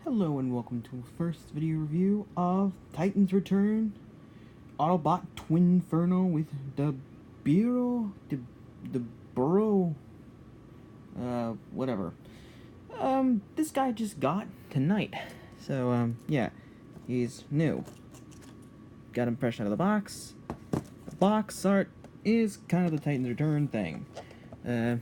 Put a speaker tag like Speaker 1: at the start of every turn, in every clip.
Speaker 1: Hello and welcome to a first video review of Titans Return, Autobot Twinferno with the Burrow, whatever. This guy just got tonight, so, yeah, he's new. Got him fresh out of the box. The box art is kind of the Titans Return thing. If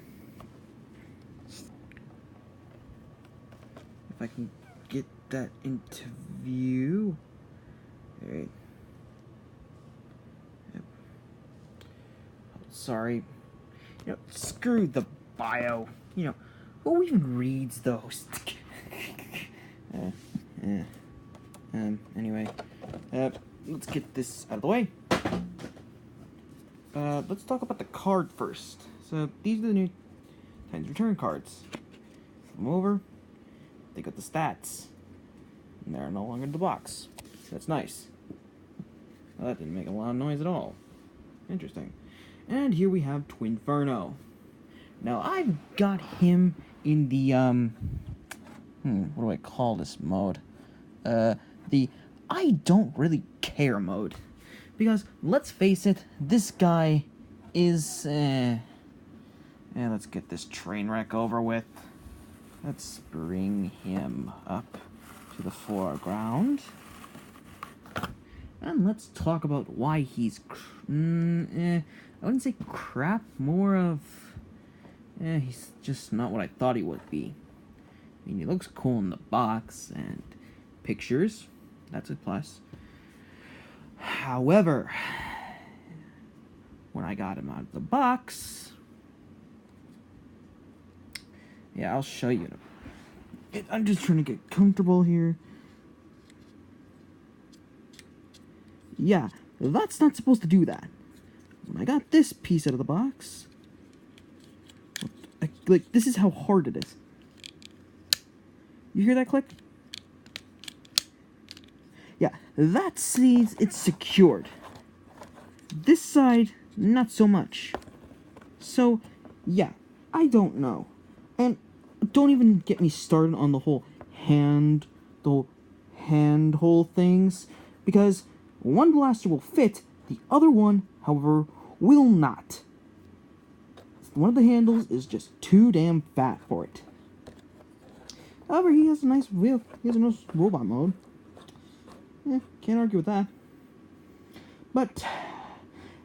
Speaker 1: I can get that into view. Alright. Yep. Oh, sorry. Screw the bio. Who even reads those? Anyway. Let's get this out of the way. Let's talk about the card first. So, these are the new Titans Return cards. Flip them over. They got the stats. And they're no longer in the box. That's nice. Well, that didn't make a lot of noise at all. Interesting. And here we have Twinferno. Now, I've got him in the, what do I call this mode? The I don't really care mode. Because, let's face it, this guy is, let's get this train wreck over with. Let's bring him up to the foreground. And let's talk about why he's, I wouldn't say crap, more of, he's just not what I thought he would be. I mean, he looks cool in the box and pictures. That's a plus. However, when I got him out of the box, yeah, I'll show you. I'm just trying to get comfortable here. Yeah, that's not supposed to do that. When I got this piece out of the box, this is how hard it is. You hear that click? Yeah, that sees it's secured. This side, not so much. So, yeah, I don't know. And don't even get me started on the whole handhole things, because one blaster will fit, the other one, however, will not. One of the handles is just too damn fat for it. However, he has a nice wheel. He has a nice robot mode. Can't argue with that. But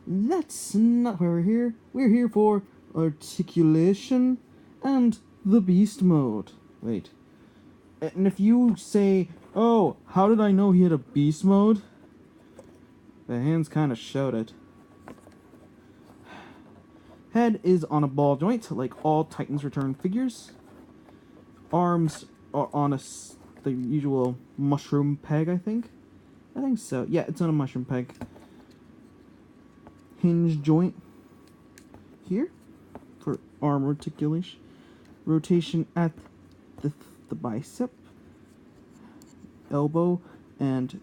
Speaker 1: that's not why we're here. We're here for articulation and the beast mode. Wait. And if you say, oh, how did I know he had a beast mode? The hands kind of showed it. Head is on a ball joint, like all Titans Return figures. Arms are on the usual mushroom peg, I think. I think so. Yeah, it's on a mushroom peg. Hinge joint here for arm articulation. Rotation at the bicep, elbow, and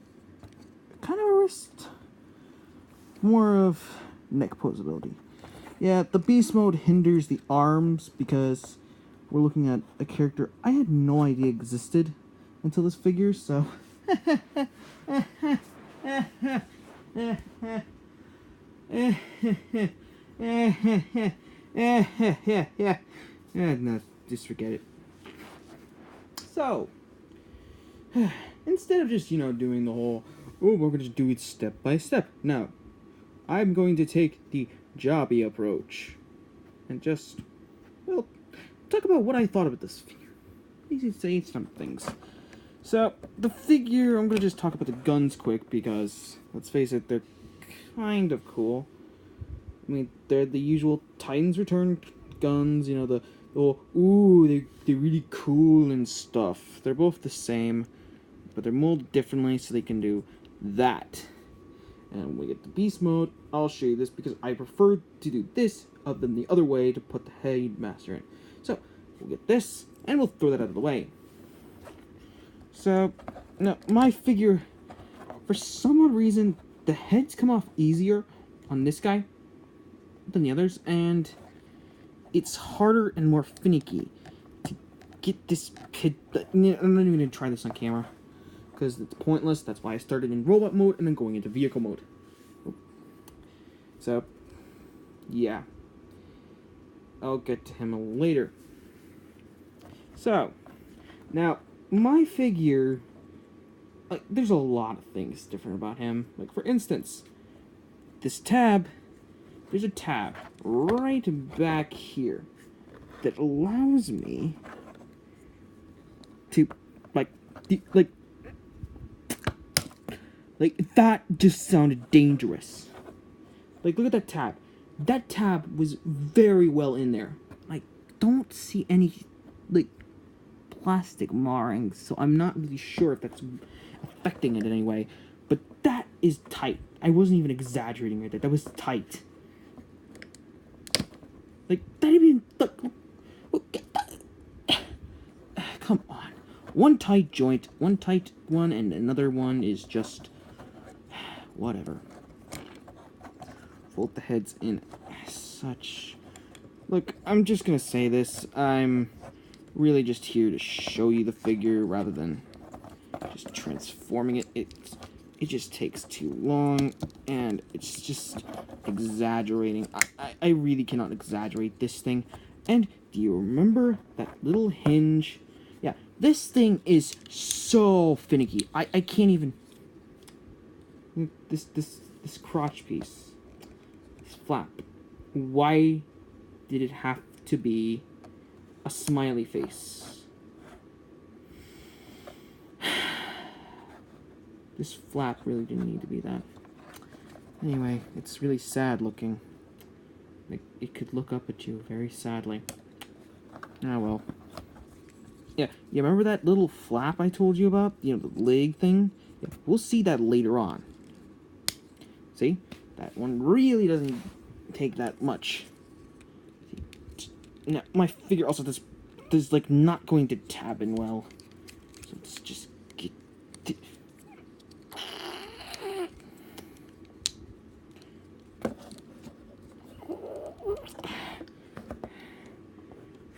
Speaker 1: kind of a wrist. More of neck posability. Yeah, the beast mode hinders the arms because we're looking at a character I had no idea existed until this figure, so... no, just forget it. So, instead of just, doing the whole, oh, we're going to do it step by step. No, I'm going to take the jobby approach and just, well, talk about what I thought about this figure. Easy to say some things. So, the figure, I'm going to just talk about the guns quick because, let's face it, they're kind of cool. I mean, they're the usual Titans Return guns, they're really cool and stuff. They're both the same, but they're molded differently so they can do that. And when we get the beast mode, I'll show you this because I prefer to do this other than the other way to put the headmaster in. So, we'll get this, and we'll throw that out of the way. So, now, my figure, for some odd reason, the heads come off easier on this guy than the others, and it's harder and more finicky to get this kid. I'm not even gonna try this on camera because it's pointless. That's why I started in robot mode and then going into vehicle mode. So, yeah. I'll get to him later. So, now, my figure, like, there's a lot of things different about him. Like, for instance, this tab, there's a tab right back here that allows me to, like, that just sounded dangerous. Like, look at that tab. That tab was very well in there. Like, don't see any, like, plastic marring, so I'm not really sure if that's affecting it in any way. But that is tight. I wasn't even exaggerating right there. That was tight. Like, that even, look, come on. One tight joint, one tight one, and another one is just, whatever. Fold the heads in as such. Look, I'm just gonna say this. I'm really just here to show you the figure rather than just transforming it. It just takes too long, and it's just exaggerating. I really cannot exaggerate this thing. And do you remember that little hinge? Yeah, this thing is so finicky. I can't even. This crotch piece. Flap. Why did it have to be a smiley face? This flap really didn't need to be that. Anyway, it's really sad looking. Like, it could look up at you very sadly. Ah, well. Yeah, you remember that little flap I told you about? You know, the leg thing? Yeah, we'll see that later on. See? That one really doesn't take that much. Now, my figure also does like not going to tab in well. So let's just get.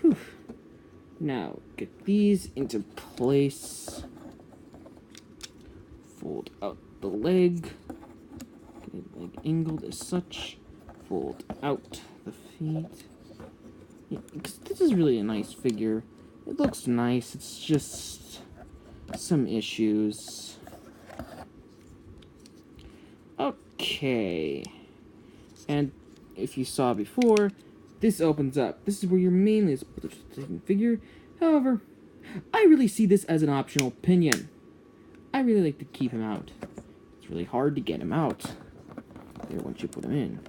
Speaker 1: Whew. Now get these into place. Fold out the leg. Leg angled as such. Fold out the feet. Yeah, this is really a nice figure. It looks nice. It's just some issues. Okay. And if you saw before, this opens up. This is where you're mainly supposed to take a figure. However, I really see this as an optional opinion. I really like to keep him out. It's really hard to get him out there once you put him in.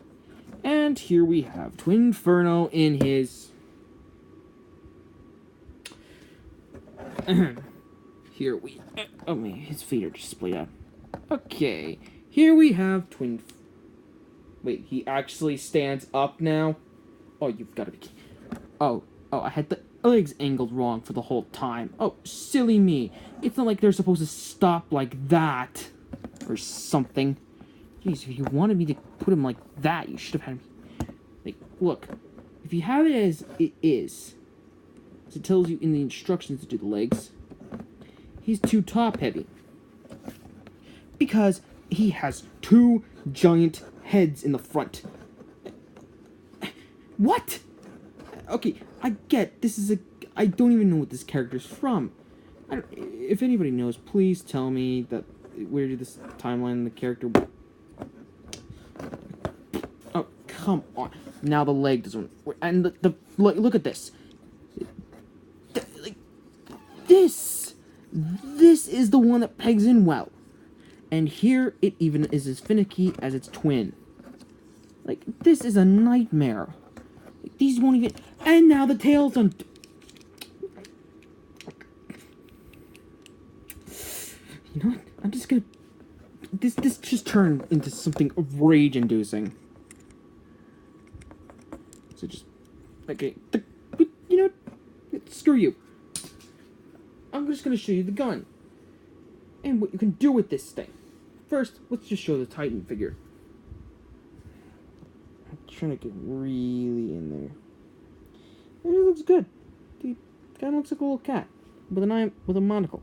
Speaker 1: And here we have Twinferno in his... Here we... Oh man, his feet are just splayed out. Okay, here we have Wait, he actually stands up now? Oh, you've got to be... Oh, I had the legs angled wrong for the whole time. Oh, silly me. It's not like they're supposed to stop like that. Or something. Jeez, if you wanted me to put him like that, you should have had me... Like, look. If you have it as it is, as it tells you in the instructions to do the legs, he's too top-heavy. Because he has two giant heads in the front. What? Okay, I get, this is a... I don't even know what this character's from. If anybody knows, please tell me that... Where did this timeline the character... Oh, come on. Now the leg doesn't... And look at this. This is the one that pegs in well. And here it even is as finicky as its twin. Like, this is a nightmare. Like, these won't even... And now the tail's on... You know what? I'm just gonna... This just turned into something rage-inducing. So just... Okay. You know what? Screw you. I'm just gonna show you the gun. And what you can do with this thing. First, let's just show the Titan figure. I'm trying to get really in there. It looks good. Kind of looks like a little cat with an eye, with a monocle.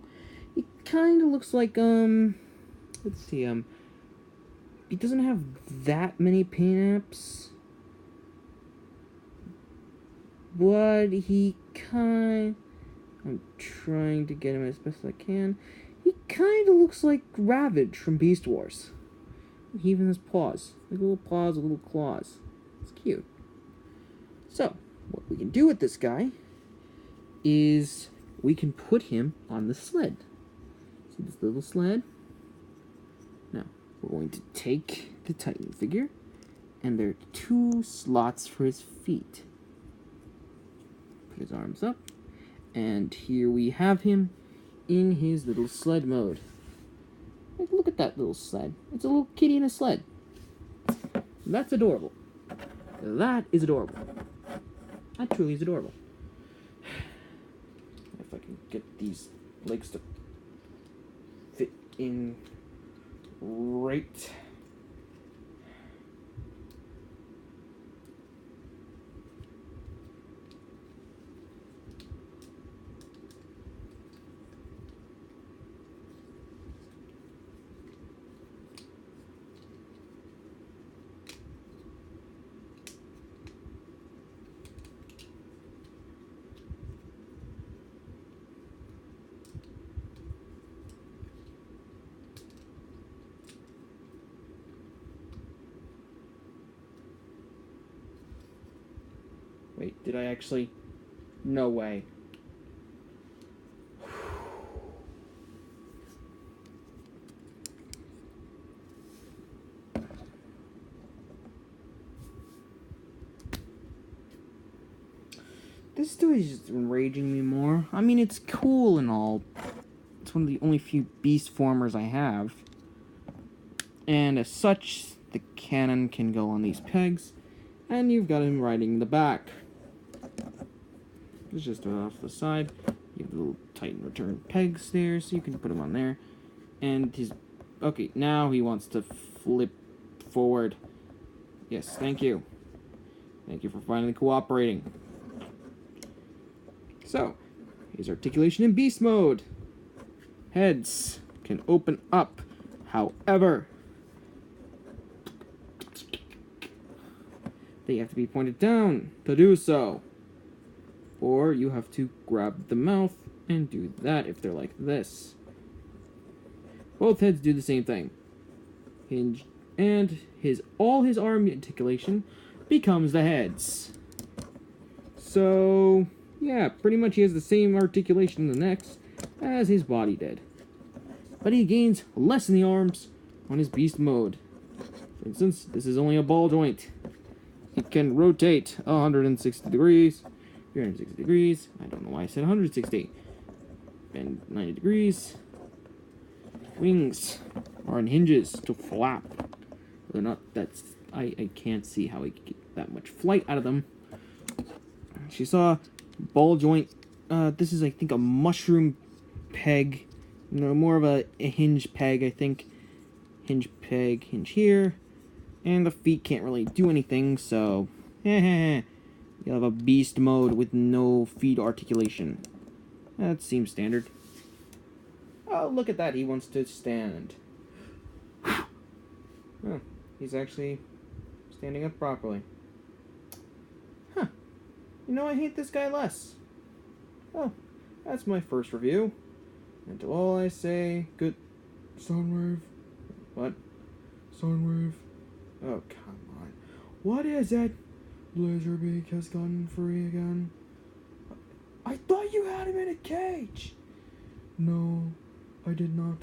Speaker 1: He kind of looks like let's see, he doesn't have that many paint apps, but he I'm trying to get him as best as I can. He kind of looks like Ravage from Beast Wars. He even has paws, like little paws with little claws. It's cute. So, what we can do with this guy is we can put him on the sled. See this little sled? Now, we're going to take the Titan figure, and there are 2 slots for his feet. Put his arms up, and here we have him in his little sled mode. Look at that little sled. It's a little kitty in a sled. That's adorable. That is adorable. That truly is adorable. If I can get these legs to fit in right. Wait, did I actually? No way. This story is just enraging me more. I mean, it's cool and all. It's one of the only few beast formers I have. And as such, the cannon can go on these pegs. And you've got him riding in the back. It's just off the side. You have the little Titan Return pegs there, so you can put him on there. And he's... Okay, now he wants to flip forward. Yes, thank you. Thank you for finally cooperating. So, his articulation in beast mode. Heads can open up. However, they have to be pointed down to do so. Or you have to grab the mouth and do that if they're like this. Both heads do the same thing. Hinge and all his arm articulation becomes the heads. So, yeah, pretty much he has the same articulation in the necks as his body did. But he gains less in the arms on his beast mode. For instance, this is only a ball joint. It can rotate 160 degrees, 360 degrees. I don't know why I said 160. And 90 degrees. Wings are on hinges to flap. They're not, I can't see how he could get that much flight out of them. She saw ball joint. This is, I think, a mushroom peg. No, more of a hinge peg, I think. Hinge peg, hinge here. And the feet can't really do anything, so... You'll have a beast mode with no feet articulation. That seems standard. Oh, look at that, he wants to stand. Oh, he's actually standing up properly. Huh. You know, I hate this guy less. Oh, that's my first review. And to all I say, good... Soundwave? What? Soundwave? Oh, come on. What is it? Laserbeak has gotten free again. I thought you had him in a cage. No, I did not.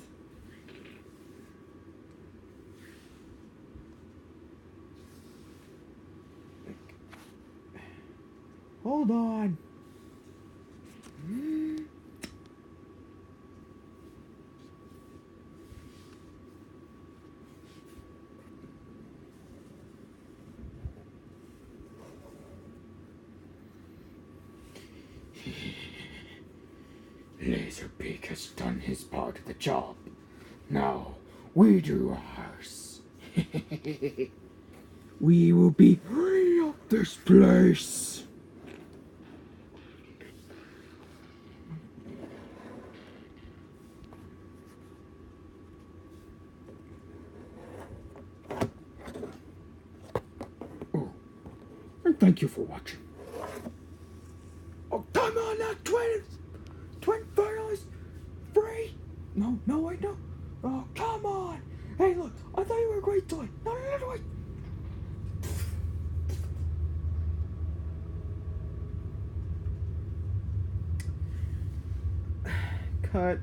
Speaker 1: Hold on. Laserbeak has done his part of the job. Now, we do ours. We will be free of this place. thank you for watching. Oh, come on now, Twinferno is free. No, wait, no. Oh, come on. Hey, look, I thought you were a great toy. No, wait. Cut.